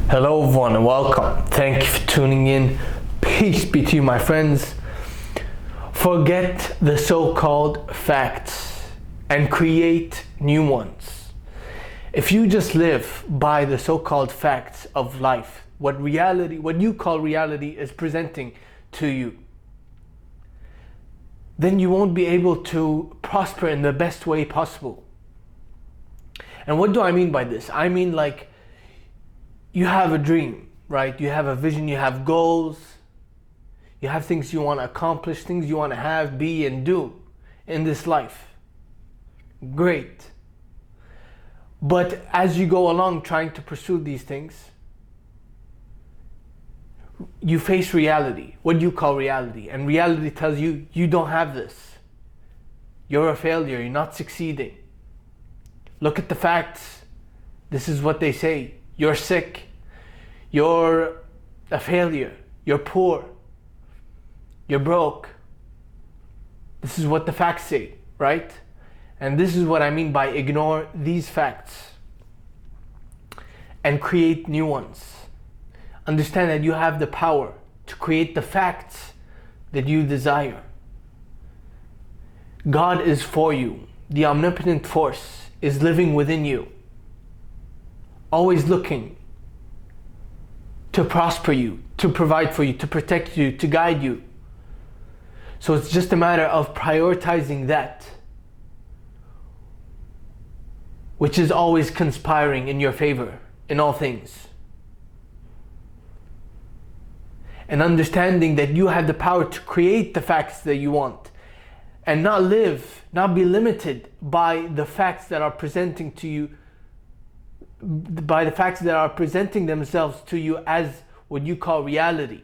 Hello everyone and welcome. Thank you for tuning in. Peace be to you, my friends. Forget the so-called facts and create new ones. If you just live by the so-called facts of life, what you call reality is presenting to you, then you won't be able to prosper in the best way possible. And what do I mean by this? I mean, like, you have a dream, right? You have a vision, you have goals, you have things you want to accomplish, things you want to have, be, and do in this life. Great. But as you go along trying to pursue these things, you face reality, what you call reality. And reality tells you, you don't have this. You're a failure, you're not succeeding. Look at the facts. This is what they say. You're sick. You're a failure. You're poor. You're broke. This is what the facts say, right? And this is what I mean by ignore these facts and create new ones. Understand that you have the power to create the facts that you desire. God is for you. The omnipotent force is living within you, always looking to prosper you, to provide for you, to protect you, to guide you. So it's just a matter of prioritizing that which is always conspiring in your favor in all things. And understanding that you have the power to create the facts that you want and not be limited by the facts that are presenting to you, by the facts that are presenting themselves to you as what you call reality.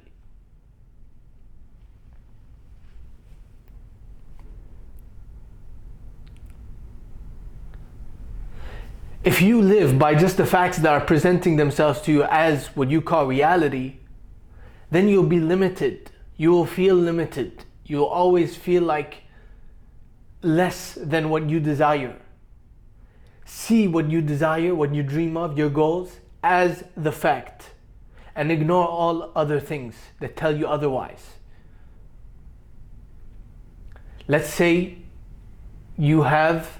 If you live by just the facts that are presenting themselves to you as what you call reality, then you'll be limited. You will feel limited. You'll always feel like less than what you desire. See what you desire, what you dream of, your goals, as the fact, and ignore all other things that tell you otherwise. Let's say you have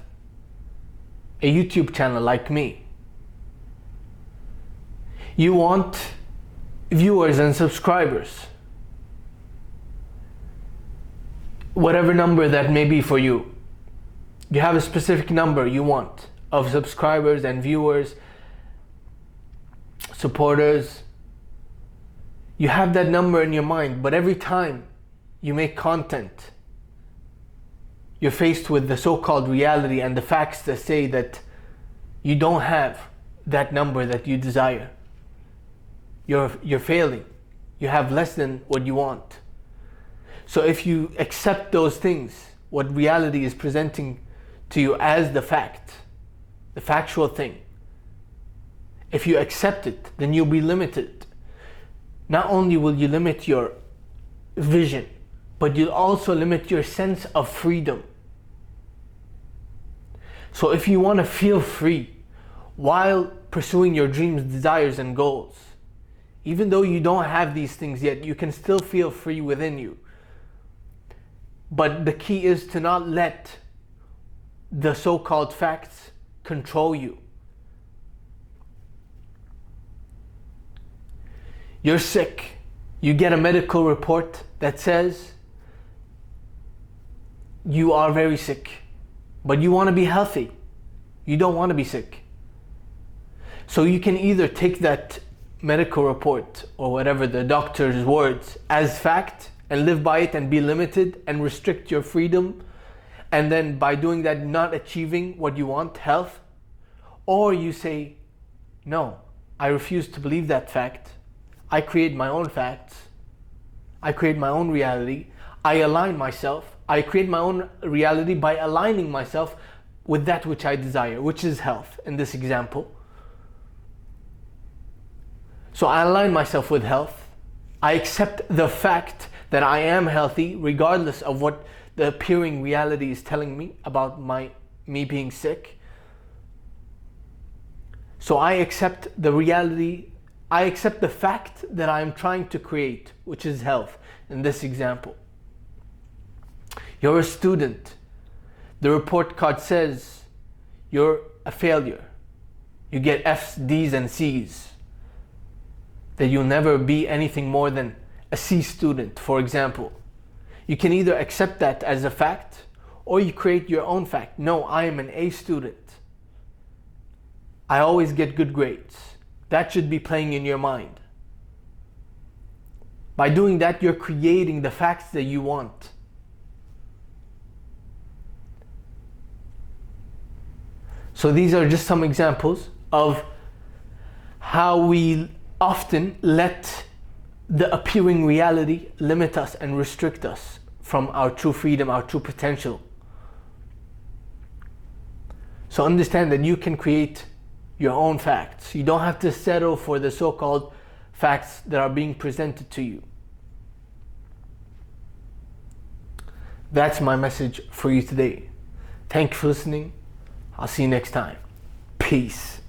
a YouTube channel like me. You want viewers and subscribers, whatever number that may be for you. You have a specific number you want of subscribers and viewers, supporters. You have that number in your mind, but every time you make content, you're faced with the so-called reality and the facts that say that you don't have that number that you desire. You're failing. You have less than what you want. So if you accept those things, what reality is presenting to you as the fact, the factual thing, if you accept it, then you'll be limited. Not only will you limit your vision, but you'll also limit your sense of freedom. So if you want to feel free while pursuing your dreams, desires, and goals, even though you don't have these things yet, you can still feel free within you. But the key is to not let the so-called facts control you. You're sick. You get a medical report that says you are very sick, but you want to be healthy. You don't want to be sick. So you can either take that medical report or whatever, the doctor's words, as fact and live by it and be limited and restrict your freedom, and then by doing that not achieving what you want, health. Or you say, no, I refuse to believe that fact. I create my own facts. I create my own reality. I align myself. I create my own reality by aligning myself with that which I desire, which is health in this example. So I align myself with health. I accept the fact that I am healthy regardless of what the appearing reality is telling me about me being sick. So I accept the reality I accept the fact that I am trying to create, which is health in this example. You're a student. The report card says you're a failure. You get F's, D's, and C's. That you'll never be anything more than a C student, for example. You can either accept that as a fact or you create your own fact. No, I am an A student. I always get good grades. That should be playing in your mind. By doing that, you're creating the facts that you want. So these are just some examples of how we often let the appearing reality limit us and restrict us from our true freedom, our true potential. So understand that you can create your own facts. You don't have to settle for the so-called facts that are being presented to you. That's my message for you today. Thank you for listening. I'll see you next time. Peace.